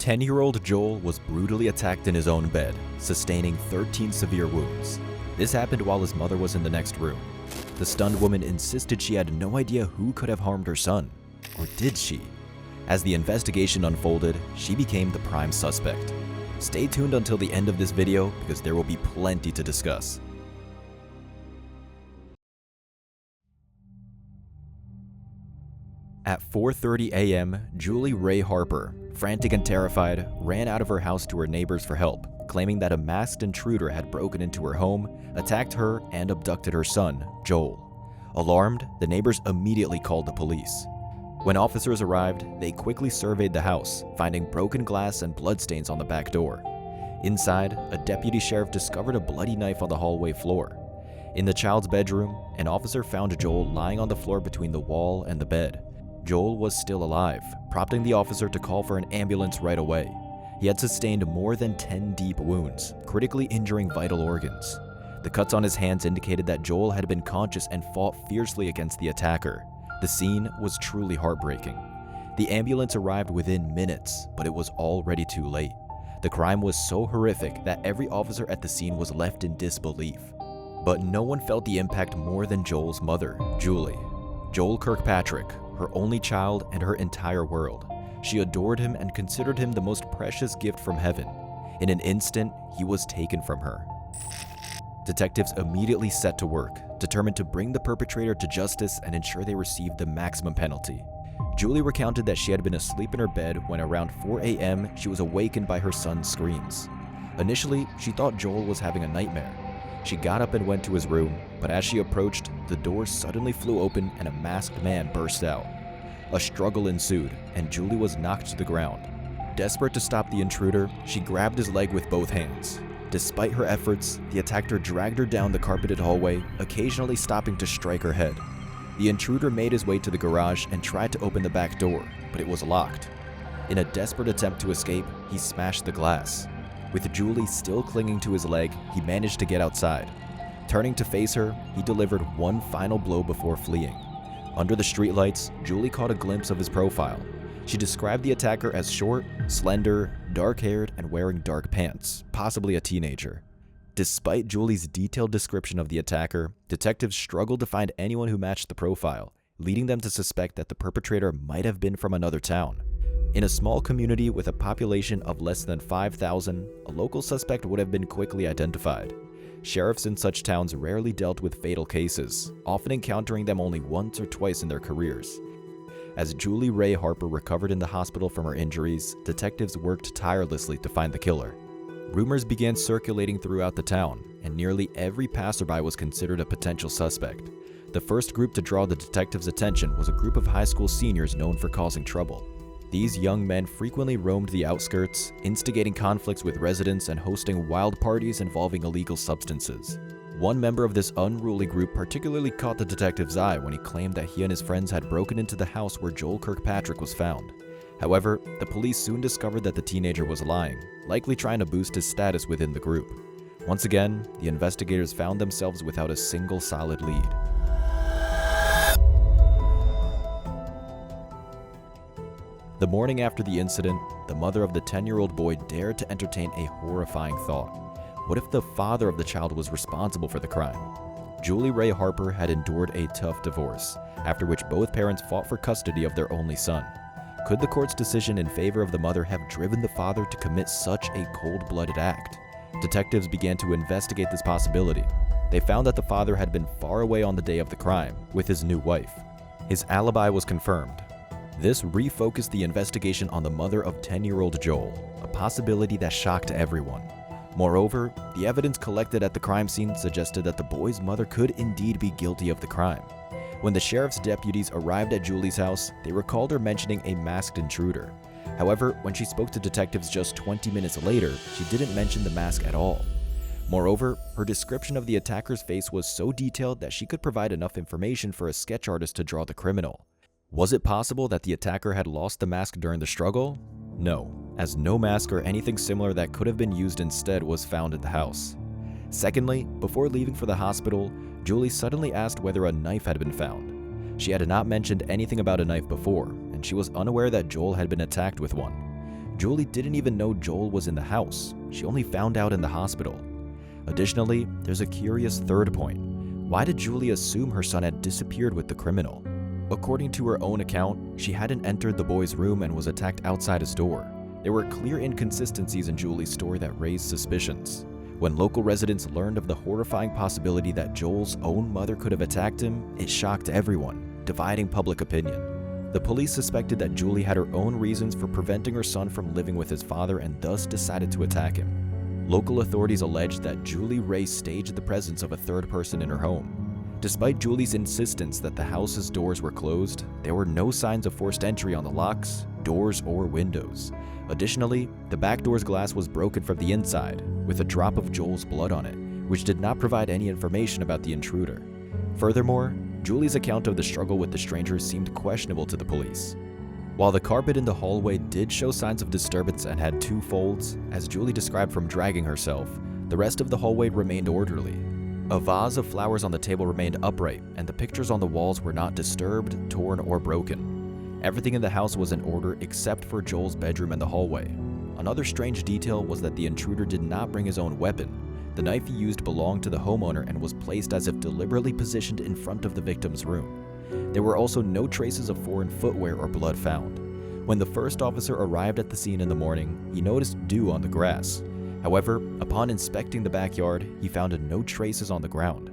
10-year-old Joel was brutally attacked in his own bed, sustaining 13 severe wounds. This happened while his mother was in the next room. The stunned woman insisted she had no idea who could have harmed her son. Or did she? As the investigation unfolded, she became the prime suspect. Stay tuned until the end of this video because there will be plenty to discuss. At 4:30 a.m., Julie Rea-Harper, frantic and terrified, ran out of her house to her neighbors for help, claiming that a masked intruder had broken into her home, attacked her, and abducted her son, Joel. Alarmed, the neighbors immediately called the police. When officers arrived, they quickly surveyed the house, finding broken glass and bloodstains on the back door. Inside, a deputy sheriff discovered a bloody knife on the hallway floor. In the child's bedroom, an officer found Joel lying on the floor between the wall and the bed. Joel was still alive, prompting the officer to call for an ambulance right away. He had sustained more than 10 deep wounds, critically injuring vital organs. The cuts on his hands indicated that Joel had been conscious and fought fiercely against the attacker. The scene was truly heartbreaking. The ambulance arrived within minutes, but it was already too late. The crime was so horrific that every officer at the scene was left in disbelief. But no one felt the impact more than Joel's mother, Julie. Joel Kirkpatrick, her only child and her entire world. She adored him and considered him the most precious gift from heaven. In an instant, he was taken from her. Detectives immediately set to work, determined to bring the perpetrator to justice and ensure they received the maximum penalty. Julie recounted that she had been asleep in her bed when around 4 a.m. she was awakened by her son's screams. Initially, she thought Joel was having a nightmare. She got up and went to his room, but as she approached, the door suddenly flew open and a masked man burst out. A struggle ensued, and Julie was knocked to the ground. Desperate to stop the intruder, she grabbed his leg with both hands. Despite her efforts, the attacker dragged her down the carpeted hallway, occasionally stopping to strike her head. The intruder made his way to the garage and tried to open the back door, but it was locked. In a desperate attempt to escape, he smashed the glass. With Julie still clinging to his leg, he managed to get outside. Turning to face her, he delivered one final blow before fleeing. Under the streetlights, Julie caught a glimpse of his profile. She described the attacker as short, slender, dark-haired, and wearing dark pants, possibly a teenager. Despite Julie's detailed description of the attacker, detectives struggled to find anyone who matched the profile, leading them to suspect that the perpetrator might have been from another town. In a small community with a population of less than 5,000, a local suspect would have been quickly identified. Sheriffs in such towns rarely dealt with fatal cases, often encountering them only once or twice in their careers. As Julie Rea-Harper recovered in the hospital from her injuries, detectives worked tirelessly to find the killer. Rumors began circulating throughout the town, and nearly every passerby was considered a potential suspect. The first group to draw the detectives' attention was a group of high school seniors known for causing trouble. These young men frequently roamed the outskirts, instigating conflicts with residents and hosting wild parties involving illegal substances. One member of this unruly group particularly caught the detective's eye when he claimed that he and his friends had broken into the house where Joel Kirkpatrick was found. However, the police soon discovered that the teenager was lying, likely trying to boost his status within the group. Once again, the investigators found themselves without a single solid lead. The morning after the incident, the mother of the 10-year-old boy dared to entertain a horrifying thought. What if the father of the child was responsible for the crime? Julie Rea-Harper had endured a tough divorce, after which both parents fought for custody of their only son. Could the court's decision in favor of the mother have driven the father to commit such a cold-blooded act? Detectives began to investigate this possibility. They found that the father had been far away on the day of the crime, with his new wife. His alibi was confirmed. This refocused the investigation on the mother of 10-year-old Joel, a possibility that shocked everyone. Moreover, the evidence collected at the crime scene suggested that the boy's mother could indeed be guilty of the crime. When the sheriff's deputies arrived at Julie's house, they recalled her mentioning a masked intruder. However, when she spoke to detectives just 20 minutes later, she didn't mention the mask at all. Moreover, her description of the attacker's face was so detailed that she could provide enough information for a sketch artist to draw the criminal. Was it possible that the attacker had lost the mask during the struggle? No, as no mask or anything similar that could have been used instead was found in the house. Secondly, before leaving for the hospital, Julie suddenly asked whether a knife had been found. She had not mentioned anything about a knife before, and she was unaware that Joel had been attacked with one. Julie didn't even know Joel was in the house. She only found out in the hospital. Additionally, there's a curious third point. Why did Julie assume her son had disappeared with the criminal? According to her own account, she hadn't entered the boy's room and was attacked outside his door. There were clear inconsistencies in Julie's story that raised suspicions. When local residents learned of the horrifying possibility that Joel's own mother could have attacked him, it shocked everyone, dividing public opinion. The police suspected that Julie had her own reasons for preventing her son from living with his father and thus decided to attack him. Local authorities alleged that Julie Rea staged the presence of a third person in her home. Despite Julie's insistence that the house's doors were closed, there were no signs of forced entry on the locks, doors, or windows. Additionally, the back door's glass was broken from the inside, with a drop of Joel's blood on it, which did not provide any information about the intruder. Furthermore, Julie's account of the struggle with the stranger seemed questionable to the police. While the carpet in the hallway did show signs of disturbance and had 2 folds, as Julie described from dragging herself, the rest of the hallway remained orderly. A vase of flowers on the table remained upright, and the pictures on the walls were not disturbed, torn, or broken. Everything in the house was in order except for Joel's bedroom and the hallway. Another strange detail was that the intruder did not bring his own weapon. The knife he used belonged to the homeowner and was placed as if deliberately positioned in front of the victim's room. There were also no traces of foreign footwear or blood found. When the first officer arrived at the scene in the morning, he noticed dew on the grass. However, upon inspecting the backyard, he found no traces on the ground.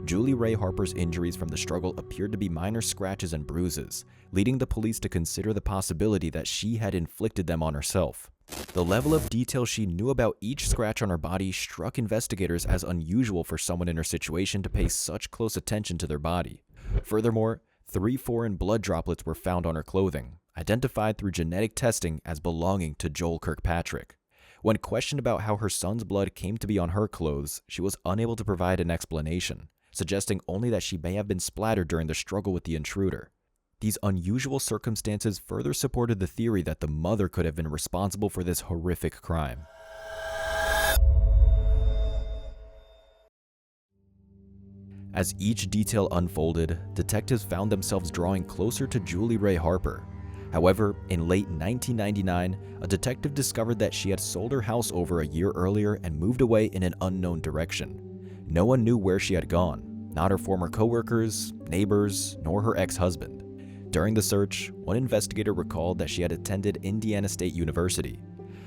Julie Rea-Harper's injuries from the struggle appeared to be minor scratches and bruises, leading the police to consider the possibility that she had inflicted them on herself. The level of detail she knew about each scratch on her body struck investigators as unusual for someone in her situation to pay such close attention to their body. Furthermore, 3 foreign blood droplets were found on her clothing, identified through genetic testing as belonging to Joel Kirkpatrick. When questioned about how her son's blood came to be on her clothes, she was unable to provide an explanation, suggesting only that she may have been splattered during the struggle with the intruder. These unusual circumstances further supported the theory that the mother could have been responsible for this horrific crime. As each detail unfolded, detectives found themselves drawing closer to Julie Rea-Harper. However, in late 1999, a detective discovered that she had sold her house over a year earlier and moved away in an unknown direction. No one knew where she had gone, not her former coworkers, neighbors, nor her ex-husband. During the search, one investigator recalled that she had attended Indiana State University.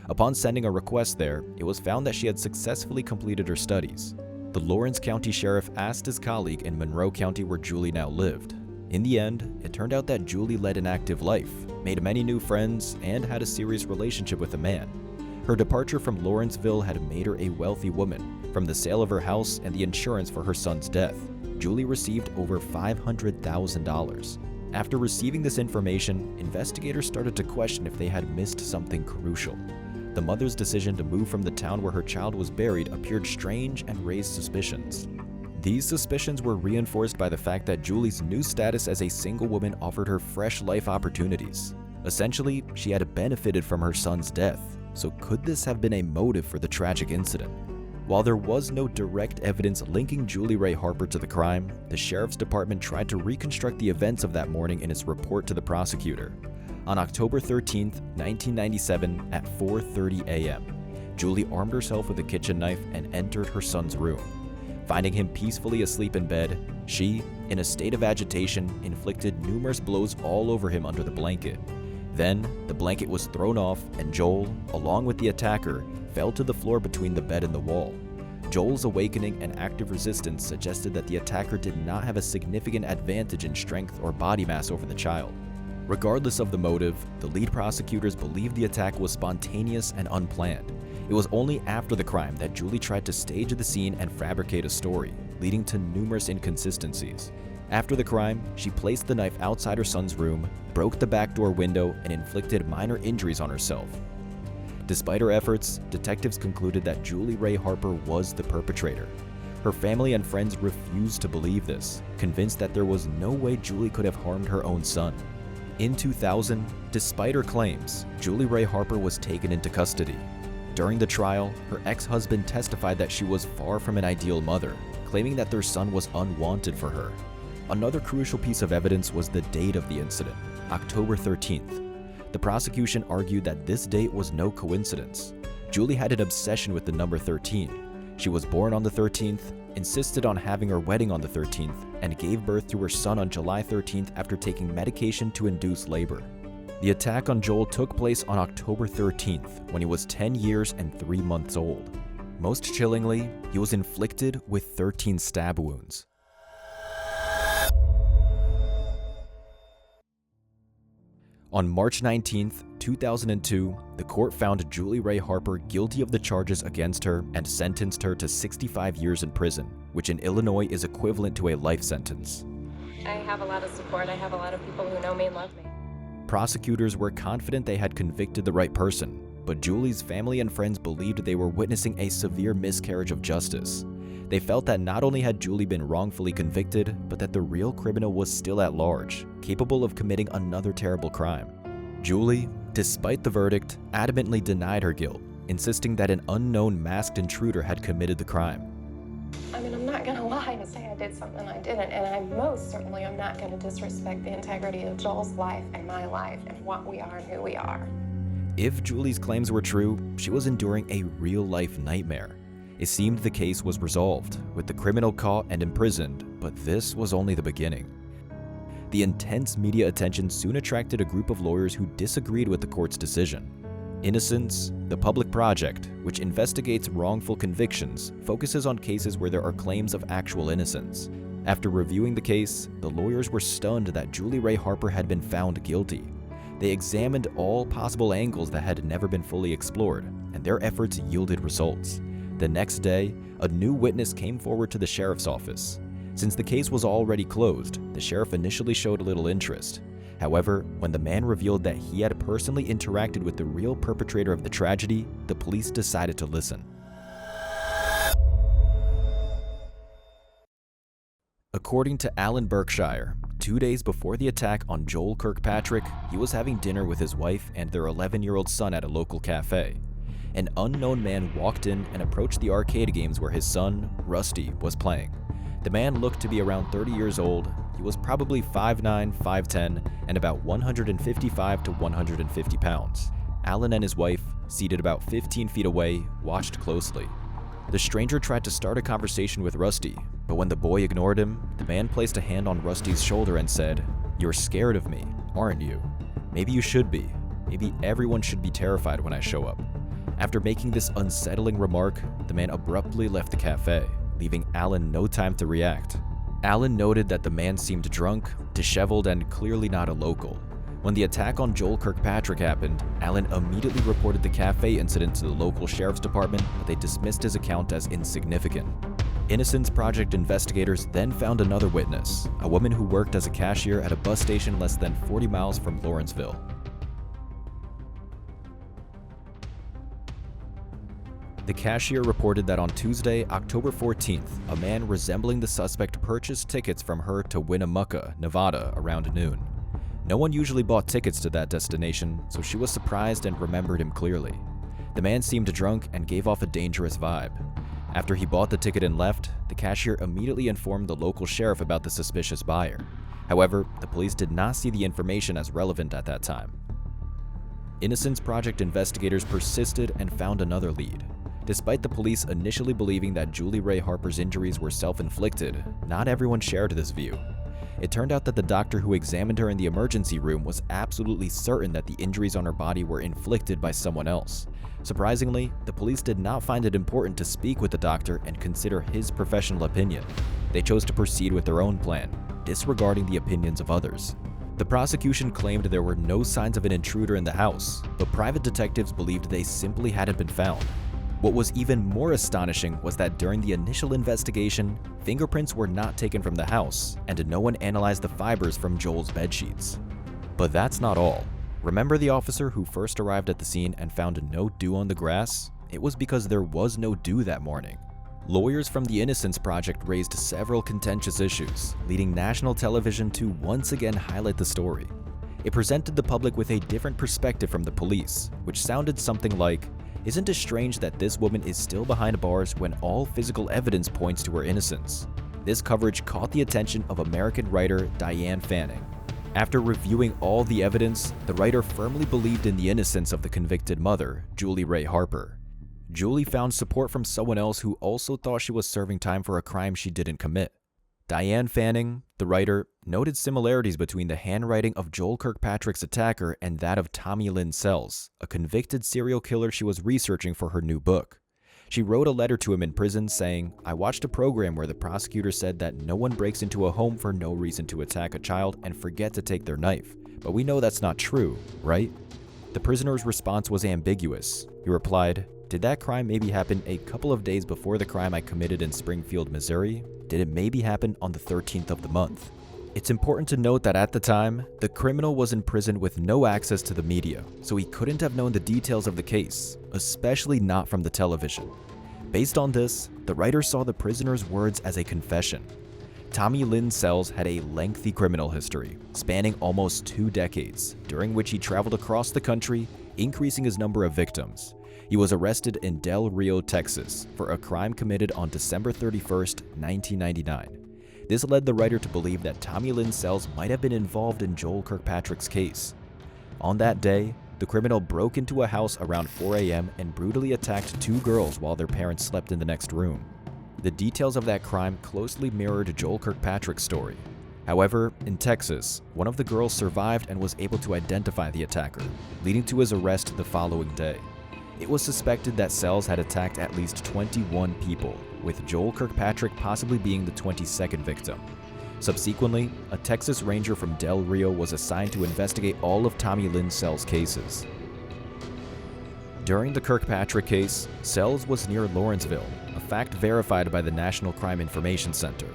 Upon sending a request there, it was found that she had successfully completed her studies. The Lawrence County Sheriff asked his colleague in Monroe County where Julie now lived. In the end, it turned out that Julie led an active life, made many new friends, and had a serious relationship with a man. Her departure from Lawrenceville had made her a wealthy woman. From the sale of her house and the insurance for her son's death, Julie received over $500,000. After receiving this information, investigators started to question if they had missed something crucial. The mother's decision to move from the town where her child was buried appeared strange and raised suspicions. These suspicions were reinforced by the fact that Julie's new status as a single woman offered her fresh life opportunities. Essentially, she had benefited from her son's death, so could this have been a motive for the tragic incident? While there was no direct evidence linking Julie Rea-Harper to the crime, the sheriff's department tried to reconstruct the events of that morning in its report to the prosecutor. On October 13, 1997, at 4:30 a.m., Julie armed herself with a kitchen knife and entered her son's room. Finding him peacefully asleep in bed, she, in a state of agitation, inflicted numerous blows all over him under the blanket. Then, the blanket was thrown off and Joel, along with the attacker, fell to the floor between the bed and the wall. Joel's awakening and active resistance suggested that the attacker did not have a significant advantage in strength or body mass over the child. Regardless of the motive, the lead prosecutors believed the attack was spontaneous and unplanned. It was only after the crime that Julie tried to stage the scene and fabricate a story, leading to numerous inconsistencies. After the crime, she placed the knife outside her son's room, broke the back door window, and inflicted minor injuries on herself. Despite her efforts, detectives concluded that Julie Rea-Harper was the perpetrator. Her family and friends refused to believe this, convinced that there was no way Julie could have harmed her own son. In 2000, despite her claims, Julie Rea-Harper was taken into custody. During the trial, her ex-husband testified that she was far from an ideal mother, claiming that their son was unwanted for her. Another crucial piece of evidence was the date of the incident, October 13th. The prosecution argued that this date was no coincidence. Julie had an obsession with the number 13. She was born on the 13th, insisted on having her wedding on the 13th, and gave birth to her son on July 13th after taking medication to induce labor. The attack on Joel took place on October 13th, when he was 10 years and 3 months old. Most chillingly, he was inflicted with 13 stab wounds. On March 19, 2002, the court found Julie Rea-Harper guilty of the charges against her and sentenced her to 65 years in prison, which in Illinois is equivalent to a life sentence. I have a lot of support. I have a lot of people who know me and love me. Prosecutors were confident they had convicted the right person, but Julie's family and friends believed they were witnessing a severe miscarriage of justice. They felt that not only had Julie been wrongfully convicted, but that the real criminal was still at large, capable of committing another terrible crime. Julie, despite the verdict, adamantly denied her guilt, insisting that an unknown masked intruder had committed the crime. I mean, I'm not gonna lie and say I did something I didn't, and I most certainly am not gonna disrespect the integrity of Joel's life and my life and what we are and who we are. If Julie's claims were true, she was enduring a real-life nightmare. It seemed the case was resolved, with the criminal caught and imprisoned, but this was only the beginning. The intense media attention soon attracted a group of lawyers who disagreed with the court's decision. Innocence, the Public Project, which investigates wrongful convictions, focuses on cases where there are claims of actual innocence. After reviewing the case, the lawyers were stunned that Julie Rea-Harper had been found guilty. They examined all possible angles that had never been fully explored, and their efforts yielded results. The next day, a new witness came forward to the sheriff's office. Since the case was already closed, the sheriff initially showed little interest. However, when the man revealed that he had personally interacted with the real perpetrator of the tragedy, the police decided to listen. According to Alan Berkshire, 2 days before the attack on Joel Kirkpatrick, he was having dinner with his wife and their 11-year-old son at a local cafe. An unknown man walked in and approached the arcade games where his son, Rusty, was playing. The man looked to be around 30 years old. He was probably 5'9", 5'10", and about 155 to 150 pounds. Alan and his wife, seated about 15 feet away, watched closely. The stranger tried to start a conversation with Rusty, but when the boy ignored him, the man placed a hand on Rusty's shoulder and said, "You're scared of me, aren't you? Maybe you should be. Maybe everyone should be terrified when I show up." After making this unsettling remark, the man abruptly left the cafe, leaving Alan no time to react. Alan noted that the man seemed drunk, disheveled, and clearly not a local. When the attack on Joel Kirkpatrick happened, Alan immediately reported the cafe incident to the local sheriff's department, but they dismissed his account as insignificant. Innocence Project investigators then found another witness, a woman who worked as a cashier at a bus station less than 40 miles from Lawrenceville. The cashier reported that on Tuesday, October 14th, a man resembling the suspect purchased tickets from her to Winnemucca, Nevada, around noon. No one usually bought tickets to that destination, so she was surprised and remembered him clearly. The man seemed drunk and gave off a dangerous vibe. After he bought the ticket and left, the cashier immediately informed the local sheriff about the suspicious buyer. However, the police did not see the information as relevant at that time. Innocence Project investigators persisted and found another lead. Despite the police initially believing that Julie Rea-Harper's injuries were self-inflicted, not everyone shared this view. It turned out that the doctor who examined her in the emergency room was absolutely certain that the injuries on her body were inflicted by someone else. Surprisingly, the police did not find it important to speak with the doctor and consider his professional opinion. They chose to proceed with their own plan, disregarding the opinions of others. The prosecution claimed there were no signs of an intruder in the house, but private detectives believed they simply hadn't been found. What was even more astonishing was that during the initial investigation, fingerprints were not taken from the house, and no one analyzed the fibers from Joel's bedsheets. But that's not all. Remember the officer who first arrived at the scene and found no dew on the grass? It was because there was no dew that morning. Lawyers from the Innocence Project raised several contentious issues, leading national television to once again highlight the story. It presented the public with a different perspective from the police, which sounded something like, "Isn't it strange that this woman is still behind bars when all physical evidence points to her innocence?" This coverage caught the attention of American writer Diane Fanning. After reviewing all the evidence, the writer firmly believed in the innocence of the convicted mother, Julie Rea-Harper. Julie found support from someone else who also thought she was serving time for a crime she didn't commit. Diane Fanning, the writer, noted similarities between the handwriting of Joel Kirkpatrick's attacker and that of Tommy Lynn Sells, a convicted serial killer she was researching for her new book. She wrote a letter to him in prison saying, "I watched a program where the prosecutor said that no one breaks into a home for no reason to attack a child and forget to take their knife. But we know that's not true, right?" The prisoner's response was ambiguous. He replied, "Did that crime maybe happen a couple of days before the crime I committed in Springfield, Missouri? Did it maybe happen on the 13th of the month?" It's important to note that at the time, the criminal was in prison with no access to the media, so he couldn't have known the details of the case, especially not from the television. Based on this, the writer saw the prisoner's words as a confession. Tommy Lynn Sells had a lengthy criminal history, spanning almost 2 decades, during which he traveled across the country, increasing his number of victims. He was arrested in Del Rio, Texas, for a crime committed on December 31st, 1999. This led the writer to believe that Tommy Lynn Sells might have been involved in Joel Kirkpatrick's case. On that day, the criminal broke into a house around 4 a.m. and brutally attacked 2 girls while their parents slept in the next room. The details of that crime closely mirrored Joel Kirkpatrick's story. However, in Texas, one of the girls survived and was able to identify the attacker, leading to his arrest the following day. It was suspected that Sells had attacked at least 21 people, with Joel Kirkpatrick possibly being the 22nd victim. Subsequently, a Texas Ranger from Del Rio was assigned to investigate all of Tommy Lynn Sells' cases. During the Kirkpatrick case, Sells was near Lawrenceville, a fact verified by the National Crime Information Center.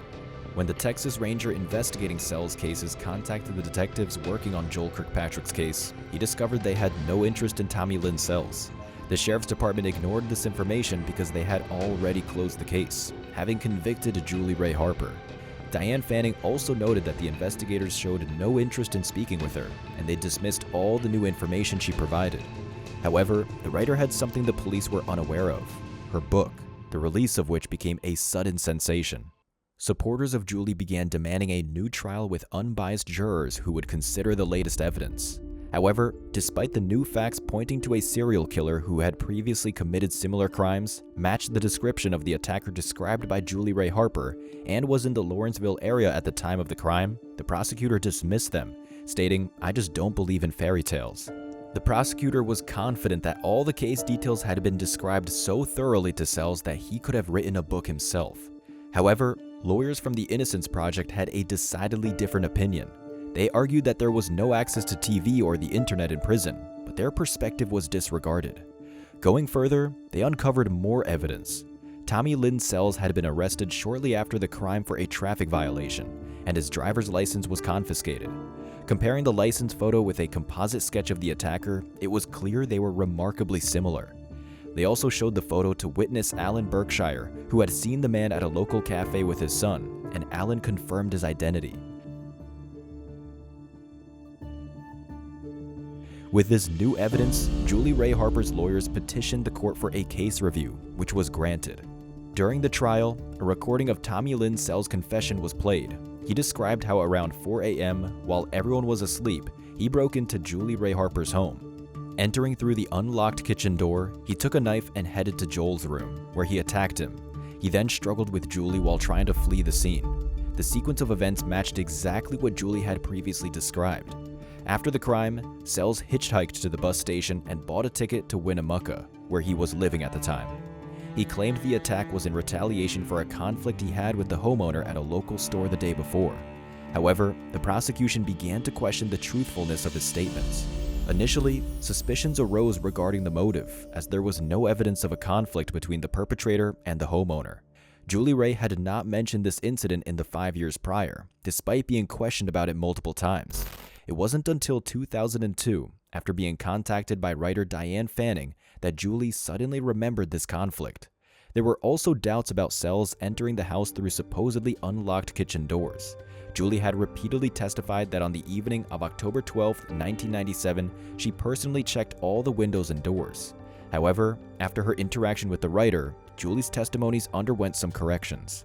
When the Texas Ranger investigating Sells' cases contacted the detectives working on Joel Kirkpatrick's case, he discovered they had no interest in Tommy Lynn Sells. The sheriff's department ignored this information because they had already closed the case, having convicted Julie Rea-Harper. Diane Fanning also noted that the investigators showed no interest in speaking with her, and they dismissed all the new information she provided. However, the writer had something the police were unaware of: her book, the release of which became a sudden sensation. Supporters of Julie began demanding a new trial with unbiased jurors who would consider the latest evidence. However, despite the new facts pointing to a serial killer who had previously committed similar crimes, matched the description of the attacker described by Julie Rea-Harper, and was in the Lawrenceville area at the time of the crime, the prosecutor dismissed them, stating, "I just don't believe in fairy tales." The prosecutor was confident that all the case details had been described so thoroughly to Sells that he could have written a book himself. However, lawyers from the Innocence Project had a decidedly different opinion. They argued that there was no access to TV or the internet in prison, but their perspective was disregarded. Going further, they uncovered more evidence. Tommy Lynn Sells had been arrested shortly after the crime for a traffic violation, and his driver's license was confiscated. Comparing the license photo with a composite sketch of the attacker, it was clear they were remarkably similar. They also showed the photo to witness Alan Berkshire, who had seen the man at a local cafe with his son, and Alan confirmed his identity. With this new evidence, Julie Rea-Harper's lawyers petitioned the court for a case review, which was granted. During the trial, a recording of Tommy Lynn Sells' confession was played. He described how around 4 a.m., while everyone was asleep, he broke into Julie Rea-Harper's home. Entering through the unlocked kitchen door, he took a knife and headed to Joel's room, where he attacked him. He then struggled with Julie while trying to flee the scene. The sequence of events matched exactly what Julie had previously described. After the crime, Sells hitchhiked to the bus station and bought a ticket to Winnemucca, where he was living at the time. He claimed the attack was in retaliation for a conflict he had with the homeowner at a local store the day before. However, the prosecution began to question the truthfulness of his statements. Initially, suspicions arose regarding the motive, as there was no evidence of a conflict between the perpetrator and the homeowner. Julie Rea had not mentioned this incident in the 5 years prior, despite being questioned about it multiple times. It wasn't until 2002, after being contacted by writer Diane Fanning, that Julie suddenly remembered this conflict. There were also doubts about Sells entering the house through supposedly unlocked kitchen doors. Julie had repeatedly testified that on the evening of October 12, 1997, she personally checked all the windows and doors. However, after her interaction with the writer, Julie's testimonies underwent some corrections.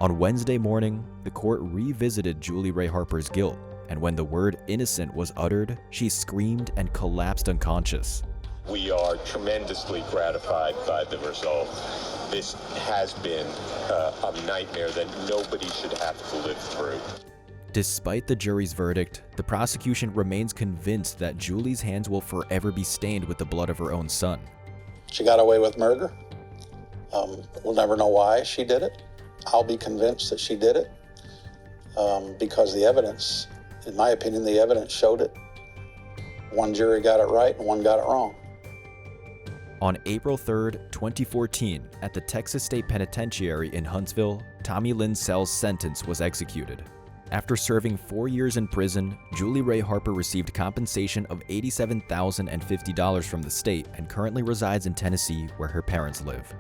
On Wednesday morning, the court revisited Julie Rea-Harper's guilt, and when the word innocent was uttered, she screamed and collapsed unconscious. We are tremendously gratified by the result. This has been a nightmare that nobody should have to live through. Despite the jury's verdict, the prosecution remains convinced that Julie's hands will forever be stained with the blood of her own son. She got away with murder. We'll never know why she did it. I'll be convinced that she did it because the evidence, in my opinion, the evidence showed it. One jury got it right and one got it wrong. On April 3rd, 2014, at the Texas State Penitentiary in Huntsville, Tommy Lynn Sell's sentence was executed. After serving 4 years in prison, Julie Rea-Harper received compensation of $87,050 from the state and currently resides in Tennessee, where her parents live.